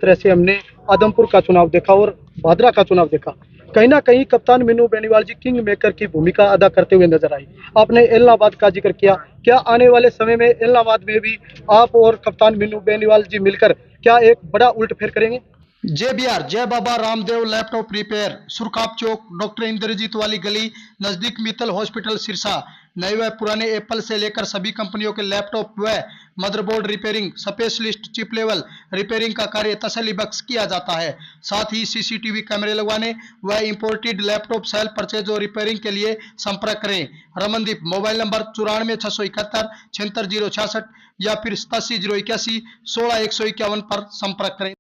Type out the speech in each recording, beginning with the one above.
तरह से हमने आदमपुर का चुनाव देखा और भादरा का चुनाव देखा, कहीं ना कहीं कप्तान मीनू बेनीवाल जी किंग मेकर की भूमिका अदा करते हुए नजर आई। आपने इलाहाबाद का जिक्र किया, क्या आने वाले समय में इलाहाबाद में भी आप और कप्तान मीनू बेनीवाल जी मिलकर क्या एक बड़ा उलटफेर करेंगे? जय बिहार, जय बाबा रामदेव लैपटॉप रिपेयर, सुरखाप चौक, डॉक्टर इंद्रजीत वाली गली, नजदीक मित्तल हॉस्पिटल सिरसा। नए व पुराने एप्पल से लेकर सभी कंपनियों के लैपटॉप व motherboard repairing, specialist chip level repairing का कार्य तसल्ली बख्श किया जाता है। साथ ही सीसीटीवी कैमरे लगवाने व इंपोर्टेड लैपटॉप सेल परचेज और रिपेयरिंग के लिए संपर्क करें। रमनदीप, मोबाइल नंबर 94 671 76 066 या फिर 87 081 16 151 पर संपर्क करें।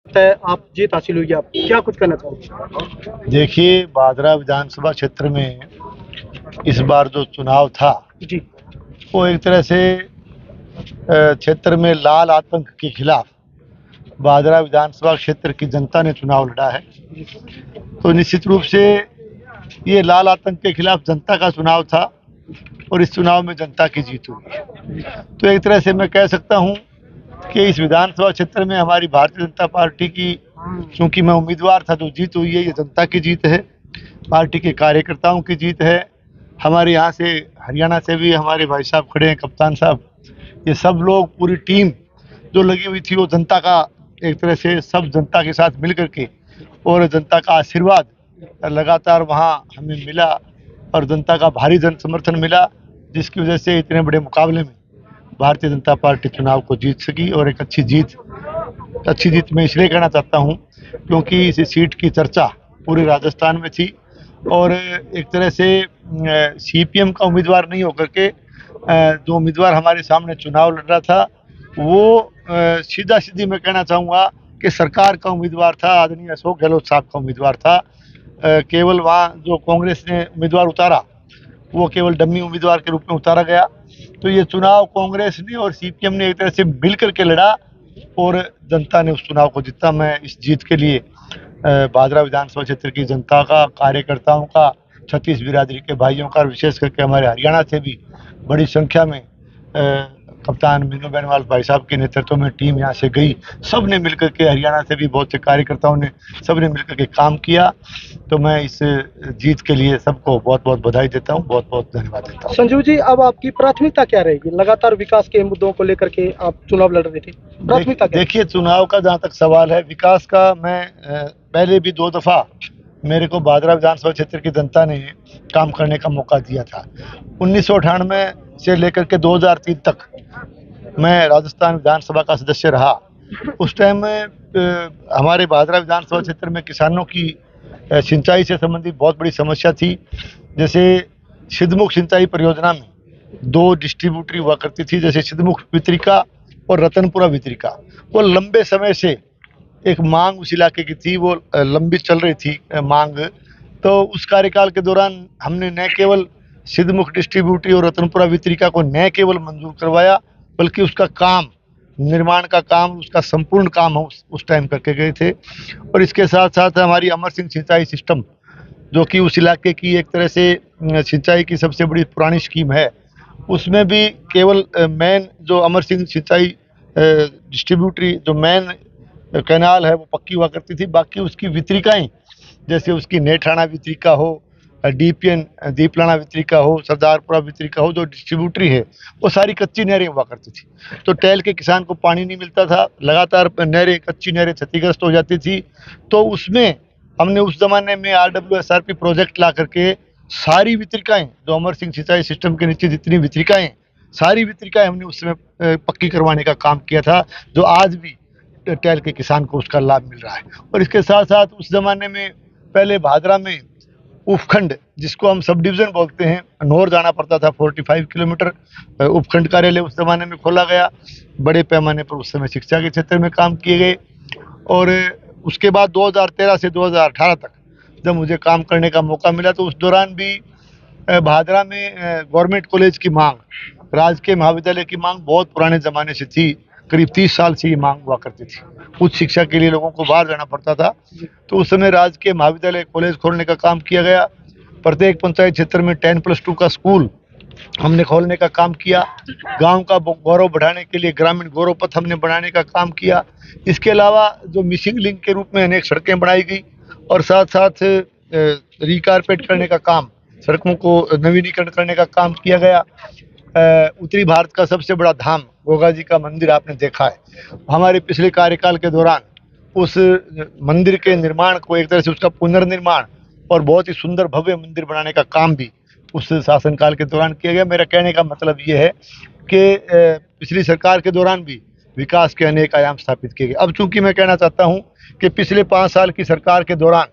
आप जीत हासिल हुई, आप क्या कुछ कहना चाहोगे? देखिए, भादरा विधानसभा क्षेत्र में इस बार जो चुनाव था जी वो एक तरह से क्षेत्र में लाल आतंक के खिलाफ भादरा विधानसभा क्षेत्र की जनता ने चुनाव लड़ा है। तो निश्चित रूप से ये लाल आतंक के खिलाफ जनता का चुनाव था और इस चुनाव में जनता की जीत हुई। तो एक तरह से मैं कह सकता हूँ कि इस विधानसभा क्षेत्र में हमारी भारतीय जनता पार्टी की, चूंकि मैं उम्मीदवार था, तो जीत हुई है। ये जनता की जीत है, पार्टी के कार्यकर्ताओं की जीत है। हमारे यहाँ से हरियाणा से भी हमारे भाई साहब खड़े हैं, कप्तान साहब, ये सब लोग, पूरी टीम जो लगी हुई थी वो जनता का, एक तरह से सब जनता के साथ मिल करके, और जनता का आशीर्वाद लगातार वहाँ हमें मिला और जनता का भारी जन समर्थन मिला, जिसकी वजह से इतने बड़े मुकाबले में भारतीय जनता पार्टी चुनाव को जीत सकी। और एक अच्छी जीत मैं इसलिए कहना चाहता हूँ क्योंकि इस सीट की चर्चा पूरे राजस्थान में थी और एक तरह से सीपीएम का उम्मीदवार नहीं होकर के जो उम्मीदवार हमारे सामने चुनाव लड़ रहा था वो सीधा सीधी मैं कहना चाहूँगा कि सरकार का उम्मीदवार था, आदरणीय अशोक गहलोत साहब का उम्मीदवार था। केवल वहाँ जो कांग्रेस ने उम्मीदवार उतारा वो केवल डम्मी उम्मीदवार के रूप में उतारा गया। तो ये चुनाव कांग्रेस ने और सीपीएम ने एक तरह से मिल करके लड़ा और जनता ने उस चुनाव को जीता। मैं इस जीत के लिए भादरा विधानसभा क्षेत्र की जनता का, कार्यकर्ताओं का, छत्तीस बिरादरी के भाइयों का, विशेष करके हमारे हरियाणा से भी बड़ी संख्या में कप्तान मीनू बेनीवाल भाई साहब के नेतृत्व में टीम यहाँ से गई। सब ने मिलकर के, हरियाणा से भी बहुत से कार्यकर्ताओं ने, सब ने मिलकर के काम किया। तो मैं इस जीत के लिए सबको बहुत बहुत बधाई देता हूँ, बहुत बहुत धन्यवाद देता हूँ। संजीव जी, अब आपकी प्राथमिकता क्या रहेगी? लगातार विकास के मुद्दों को लेकर के आप चुनाव लड़ रहे थे, प्राथमिकता क्या? देखिए, चुनाव का जहाँ तक सवाल है, विकास का, मैं पहले भी 2 दफ़ा मेरे को भादरा विधानसभा क्षेत्र की जनता ने काम करने का मौका दिया था। 1998 से लेकर के 2003 तक मैं राजस्थान विधानसभा का सदस्य रहा। उस टाइम में हमारे भादरा विधानसभा क्षेत्र में किसानों की सिंचाई से संबंधित बहुत बड़ी समस्या थी। जैसे सिद्धमुख सिंचाई परियोजना में 2 डिस्ट्रीब्यूटरी हुआ करती थी, जैसे सिद्धमुख वितरिका और रतनपुरा वितरिका। वो लंबे समय से एक मांग उस इलाके की थी, वो लंबी चल रही थी मांग। तो उस कार्यकाल के दौरान हमने न केवल सिद्धमुख डिस्ट्रीब्यूटरी और रतनपुरा वितरिका को न केवल मंजूर करवाया, बल्कि उसका काम, निर्माण का काम, उसका संपूर्ण काम हम उस टाइम करके गए थे। और इसके साथ साथ हमारी अमर सिंह सिंचाई सिस्टम, जो कि उस इलाके की एक तरह से सिंचाई की सबसे बड़ी पुरानी स्कीम है, उसमें भी केवल मेन जो अमर सिंह सिंचाई डिस्ट्रीब्यूटरी जो मेन कैनाल है वो पक्की हुआ करती थी। बाकी उसकी वितरिकाएँ, जैसे उसकी नेठाना वितरिका हो, डीपीएन दीपलाना वितरिका हो, सरदारपुरा वितरिका हो, जो डिस्ट्रीब्यूटरी है वो सारी कच्ची नहरें हुआ करती थी। तो टैल के किसान को पानी नहीं मिलता था, लगातार नहरें, कच्ची नहरें क्षतिग्रस्त हो जाती थी। तो उसमें हमने उस ज़माने में RWSRP प्रोजेक्ट ला करके सारी वितरिकाएँ, जो अमर सिंह सिंचाई सिस्टम के नीचे जितनी वितरिकाएँ, सारी वितरिकाएँ हमने उस समय पक्की करवाने का काम किया था, जो आज भी टैल के किसान को उसका लाभ मिल रहा है। और इसके साथ साथ उस ज़माने में पहले भादरा में उपखंड, जिसको हम सब डिवीज़न बोलते हैं, नौर जाना पड़ता था, 45 किलोमीटर उपखंड कार्यालय उस ज़माने में खोला गया। बड़े पैमाने पर उस समय शिक्षा के क्षेत्र में काम किए गए। और उसके बाद 2013 से 2018 तक जब मुझे काम करने का मौका मिला, तो उस दौरान भी भादरा में गवर्नमेंट कॉलेज की मांग, राजकीय महाविद्यालय की मांग बहुत पुराने ज़माने से थी। करीब 30 साल से ये मांग हुआ करती थी। उच्च शिक्षा के लिए लोगों को बाहर जाना पड़ता था, तो उस समय राजकीय महाविद्यालय कॉलेज खोलने का काम किया गया। प्रत्येक पंचायत क्षेत्र में 10+2 का स्कूल हमने खोलने का काम किया। गांव का गौरव बढ़ाने के लिए ग्रामीण गौरव पथ हमने बनाने का काम किया। इसके अलावा जो मिसिंग लिंक के रूप में अनेक सड़कें बनाई गई और साथ साथ रिकारपेट करने का काम, सड़कों को नवीनीकरण करने का काम किया गया। उत्तरी भारत का सबसे बड़ा धाम गोगा जी का मंदिर आपने देखा है। हमारे पिछले कार्यकाल के दौरान उस मंदिर के निर्माण को, एक तरह से उसका पुनर्निर्माण और बहुत ही सुंदर भव्य मंदिर बनाने का काम भी उस शासनकाल के दौरान किया गया। मेरा कहने का मतलब ये है कि पिछली सरकार के दौरान भी विकास के अनेक आयाम स्थापित किए गए। अब चूंकि मैं कहना चाहता हूँ कि पिछले 5 साल की सरकार के दौरान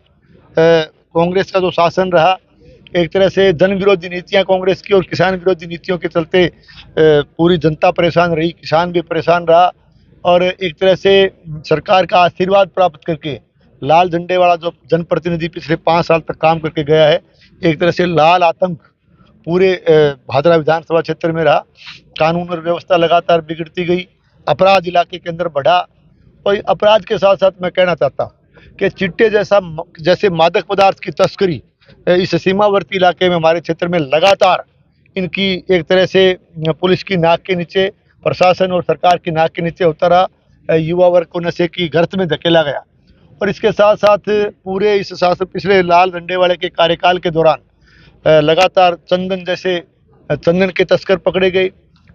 कांग्रेस का जो शासन रहा, एक तरह से जन विरोधी नीतियां कांग्रेस की और किसान विरोधी नीतियों के चलते पूरी जनता परेशान रही, किसान भी परेशान रहा और एक तरह से सरकार का आशीर्वाद प्राप्त करके लाल झंडे वाला जो जनप्रतिनिधि पिछले 5 साल तक काम करके गया है, एक तरह से लाल आतंक पूरे भादरा विधानसभा क्षेत्र में रहा। कानून और व्यवस्था लगातार बिगड़ती गई, अपराध इलाके के अंदर बढ़ा और अपराध के साथ साथ मैं कहना चाहता हूँ कि चिट्टे जैसे मादक पदार्थ की तस्करी इस सीमावर्ती इलाके में, हमारे क्षेत्र में लगातार इनकी एक तरह से पुलिस की नाक के नीचे, प्रशासन और सरकार की नाक के नीचे होता रहा। युवा वर्ग को नशे की गर्त में धकेला गया और इसके साथ साथ पूरे इस शासन पिछले लाल झंडे वाले के कार्यकाल के दौरान लगातार चंदन के तस्कर पकड़े गए,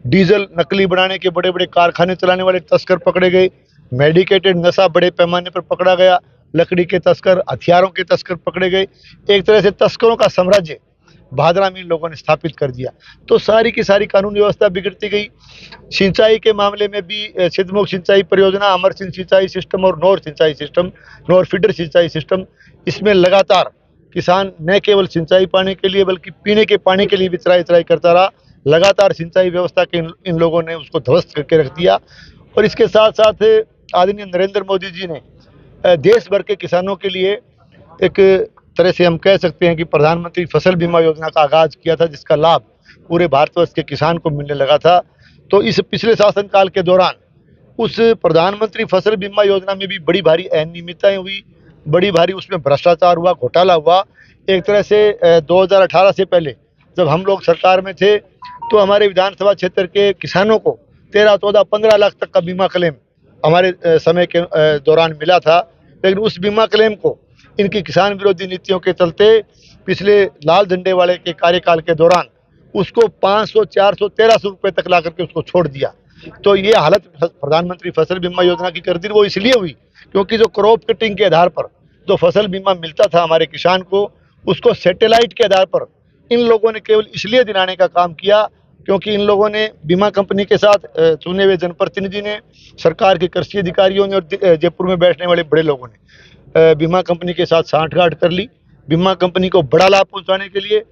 डीजल नकली बनाने के बड़े बड़े कारखाने चलाने वाले तस्कर पकड़े गए, मेडिकेटेड नशा बड़े पैमाने पर पकड़ा गया, लकड़ी के तस्कर, हथियारों के तस्कर पकड़े गए। एक तरह से तस्करों का साम्राज्य भादरा में इन लोगों ने स्थापित कर दिया। तो सारी की सारी कानून व्यवस्था बिगड़ती गई। सिंचाई के मामले में भी सिद्धमुख सिंचाई परियोजना, अमर सिंह सिंचाई सिस्टम और नौर सिंचाई सिस्टम, नौर फीडर सिंचाई सिस्टम, इसमें लगातार किसान न केवल सिंचाई पाने के लिए बल्कि पीने के पानी के लिए भी चराई चराई करता रहा। लगातार सिंचाई व्यवस्था के इन लोगों ने उसको ध्वस्त करके रख दिया। और इसके साथ साथ आदरणीय नरेंद्र मोदी जी ने देश भर के किसानों के लिए एक तरह से हम कह सकते हैं कि प्रधानमंत्री फसल बीमा योजना का आगाज किया था, जिसका लाभ पूरे भारतवर्ष के किसान को मिलने लगा था। तो इस पिछले शासनकाल के दौरान उस प्रधानमंत्री फसल बीमा योजना में भी बड़ी भारी अनियमितताएं हुई, बड़ी भारी उसमें भ्रष्टाचार हुआ, घोटाला हुआ। एक तरह से 2018 से पहले जब हम लोग सरकार में थे तो हमारे विधानसभा क्षेत्र के किसानों को 13, 14, 15 लाख तक का बीमा क्लेम हमारे समय के दौरान मिला था। लेकिन उस बीमा क्लेम को इनकी किसान विरोधी नीतियों के चलते पिछले लाल झंडे वाले के कार्यकाल के दौरान उसको 500, 400, 1300 रुपये तक ला करके उसको छोड़ दिया। तो ये हालत प्रधानमंत्री फसल बीमा योजना की कर दी। वो इसलिए हुई क्योंकि जो क्रॉप कटिंग के आधार पर जो फसल बीमा मिलता था हमारे किसान को, उसको सैटेलाइट के आधार पर इन लोगों ने केवल इसलिए दिलाने का काम किया क्योंकि इन लोगों ने बीमा कंपनी के साथ चुने हुए जनप्रतिनिधि ने, सरकार के कृषि अधिकारियों ने और जयपुर में बैठने वाले बड़े लोगों ने बीमा कंपनी के साथ सांठगांठ कर ली। बीमा कंपनी को बड़ा लाभ पहुंचाने के लिए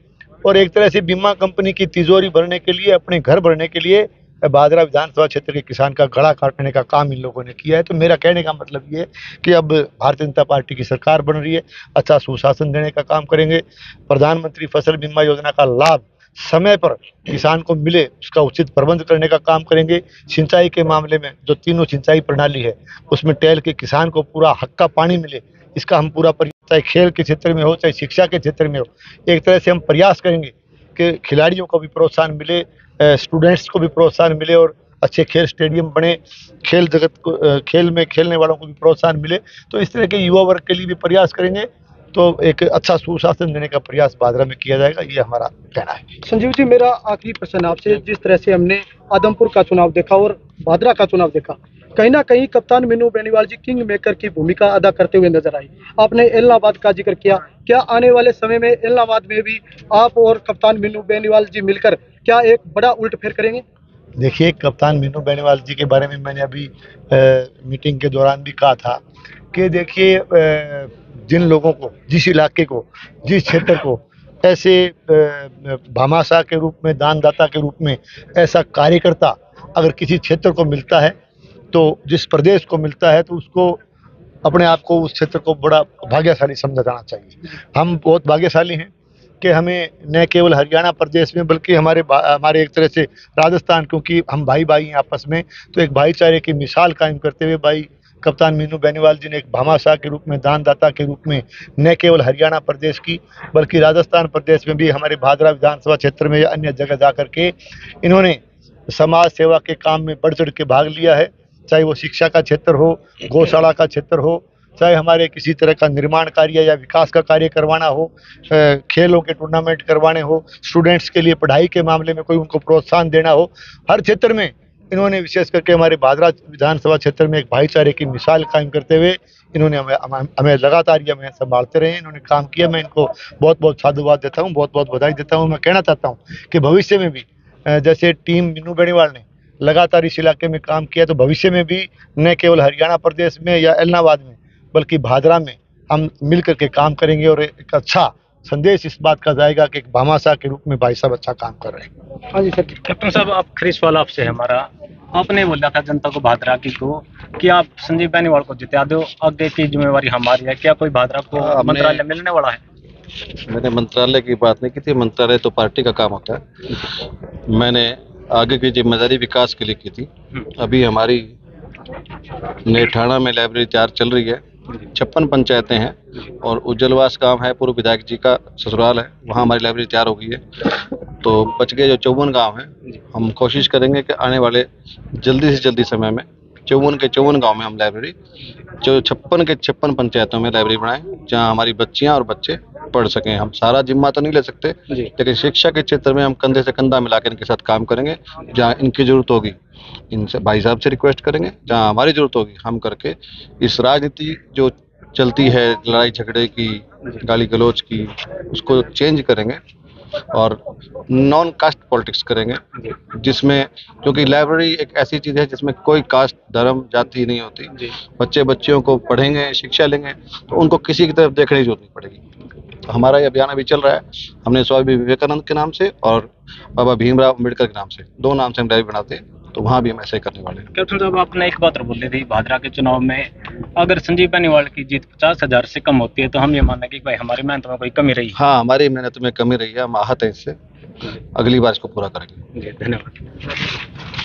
और एक तरह से बीमा कंपनी की तिजोरी भरने के लिए, अपने घर भरने के लिए भादरा विधानसभा क्षेत्र के किसान का गला काटने का काम इन लोगों ने किया है। तो मेरा कहने का मतलब ये है कि अब भारतीय जनता पार्टी की सरकार बन रही है, अच्छा सुशासन देने का काम करेंगे। प्रधानमंत्री फसल बीमा योजना का लाभ समय पर किसान को मिले, उसका उचित प्रबंध करने का काम करेंगे। सिंचाई के मामले में जो तीनों सिंचाई प्रणाली है उसमें टहल के किसान को पूरा हक का पानी मिले, इसका हम पूरा प्रयास, चाहे खेल के क्षेत्र में हो चाहे शिक्षा के क्षेत्र में हो, एक तरह से हम प्रयास करेंगे कि खिलाड़ियों को भी प्रोत्साहन मिले, स्टूडेंट्स को भी प्रोत्साहन मिले और अच्छे खेल स्टेडियम बने, खेल जगत को, खेल में खेलने वालों को भी प्रोत्साहन मिले। तो इस तरह के युवा वर्ग के लिए भी प्रयास करेंगे तो एक अच्छा सुशासन देने का प्रयास भादरा में किया जाएगा, ये हमारा कहना है। संजीव जी, मेरा आखिरी प्रश्न आपसे, जिस तरह से हमने आदमपुर का चुनाव देखा और भादरा का चुनाव देखा, कहीं ना कहीं कप्तान मीनू बेनीवाल जी किंग मेकर की भूमिका अदा करते हुए नजर आई। आपने इलाहाबाद का जिक्र किया, क्या आने वाले समय में इलाहाबाद में भी आप और कप्तान मीनू बेनीवाल जी मिलकर क्या एक बड़ा उलटफेर करेंगे? देखिए, कप्तान मीनू बेनीवाल जी के बारे में मैंने अभी मीटिंग के दौरान भी कहा था कि देखिए, जिन लोगों को, जिस इलाके को, जिस क्षेत्र को ऐसे भामाशाह के रूप में, दानदाता के रूप में ऐसा कार्यकर्ता अगर किसी क्षेत्र को मिलता है, तो जिस प्रदेश को मिलता है, तो उसको अपने आप को, उस क्षेत्र को बड़ा भाग्यशाली समझा जाना चाहिए। हम बहुत भाग्यशाली हैं कि हमें न केवल हरियाणा प्रदेश में बल्कि हमारे एक तरह से राजस्थान, क्योंकि हम भाई भाई हैं आपस में, तो एक भाईचारे की मिसाल कायम करते हुए भाई कप्तान मीनू बेनीवाल जी ने एक भामाशाह के रूप में, दानदाता के रूप में न केवल हरियाणा प्रदेश की बल्कि राजस्थान प्रदेश में भी, हमारे भादरा विधानसभा क्षेत्र में या अन्य जगह जा करके इन्होंने समाज सेवा के काम में बढ़ चढ़ के भाग लिया है। चाहे वो शिक्षा का क्षेत्र हो, गौशाला का क्षेत्र हो, चाहे हमारे किसी तरह का निर्माण कार्य या विकास का कार्य करवाना हो, खेलों के टूर्नामेंट करवाने हो, स्टूडेंट्स के लिए पढ़ाई के मामले में कोई उनको प्रोत्साहन देना हो, हर क्षेत्र में इन्होंने विशेष करके हमारे भादरा विधानसभा क्षेत्र में एक भाईचारे की मिसाल कायम करते हुए इन्होंने हमें लगातार ये हमें संभालते रहे, इन्होंने काम किया। मैं इनको बहुत बहुत साधुवाद देता हूँ, बहुत बहुत बधाई देता हूँ। मैं कहना चाहता हूँ कि भविष्य में भी जैसे टीम मीनू बेनीवाल ने लगातार इस इलाके में काम किया, तो भविष्य में भी न केवल हरियाणा प्रदेश में या इलाहाबाद में बल्कि भादरा में हम मिल करके काम करेंगे और एक अच्छा संदेश इस बात का जाएगा कि एक भामाशाह के रूप में भाई साहब अच्छा काम कर रहे हैं। हाँ जी सर। कैप्टन साहब, आप आखिरी सवाल आपसे है हमारा। आपने बोला था जनता को भादरा की को कि आप संजीव बेनीवाल को जिता दो, आगे की जिम्मेवारी हमारी है। क्या कोई भादरा को मंत्रालय मिलने वाला है? मैंने मंत्रालय की बात नहीं की थी, मंत्रालय तो पार्टी का काम होता है। मैंने आगे की जिम्मेदारी विकास के लिए की थी। अभी हमारी नेठाणा में लाइब्रेरी तैयार चल रही है, 56 पंचायतें हैं और उज्जवलवास गांव है, पूर्व विधायक जी का ससुराल है, वहाँ हमारी लाइब्रेरी तैयार हो गई है। तो बच गए जो 54 गांव हैं, हम कोशिश करेंगे कि आने वाले जल्दी से जल्दी समय में 54 के 54 गांव में हम लाइब्रेरी, जो 56 के 56 पंचायतों में लाइब्रेरी बनाएं, जहां हमारी बच्चियां और बच्चे पढ़ सकें। हम सारा जिम्मा तो नहीं ले सकते, लेकिन शिक्षा के क्षेत्र में हम कंधे से कंधा मिलाकर इनके साथ काम करेंगे। जहाँ इनकी जरूरत होगी इनसे भाई साहब से रिक्वेस्ट करेंगे, जहाँ हमारी जरूरत होगी हम करके इस राजनीति जो चलती है लड़ाई झगड़े की, गाली गलौज की, उसको चेंज करेंगे और नॉन कास्ट पॉलिटिक्स करेंगे, जिसमें, क्योंकि लाइब्रेरी एक ऐसी चीज़ है जिसमें कोई कास्ट, धर्म, जाति नहीं होती। बच्चे बच्चियों को पढ़ेंगे, शिक्षा लेंगे तो उनको किसी की तरफ देखने की जरूरत नहीं पड़ेगी। तो हमारा ये अभियान अभी चल रहा है। हमने स्वामी विवेकानंद के नाम से और बाबा भीमराव अम्बेडकर के नाम से, 2 नाम से हम लाइब्रेरी बनाते हैं, तो वहाँ भी हम ऐसे ही करने वाले हैं। कैप्टन साहब, आपने एक बात और बोली थी भादरा के चुनाव में अगर संजीव बेनीवाल की जीत 50,000 से कम होती है तो हम ये मानना कि भाई हमारी मेहनत में कोई कमी रही है। हाँ, हमारी मेहनत में कमी रही है, हम आहत हैं इससे, अगली बार इसको पूरा करेंगे। जी, धन्यवाद।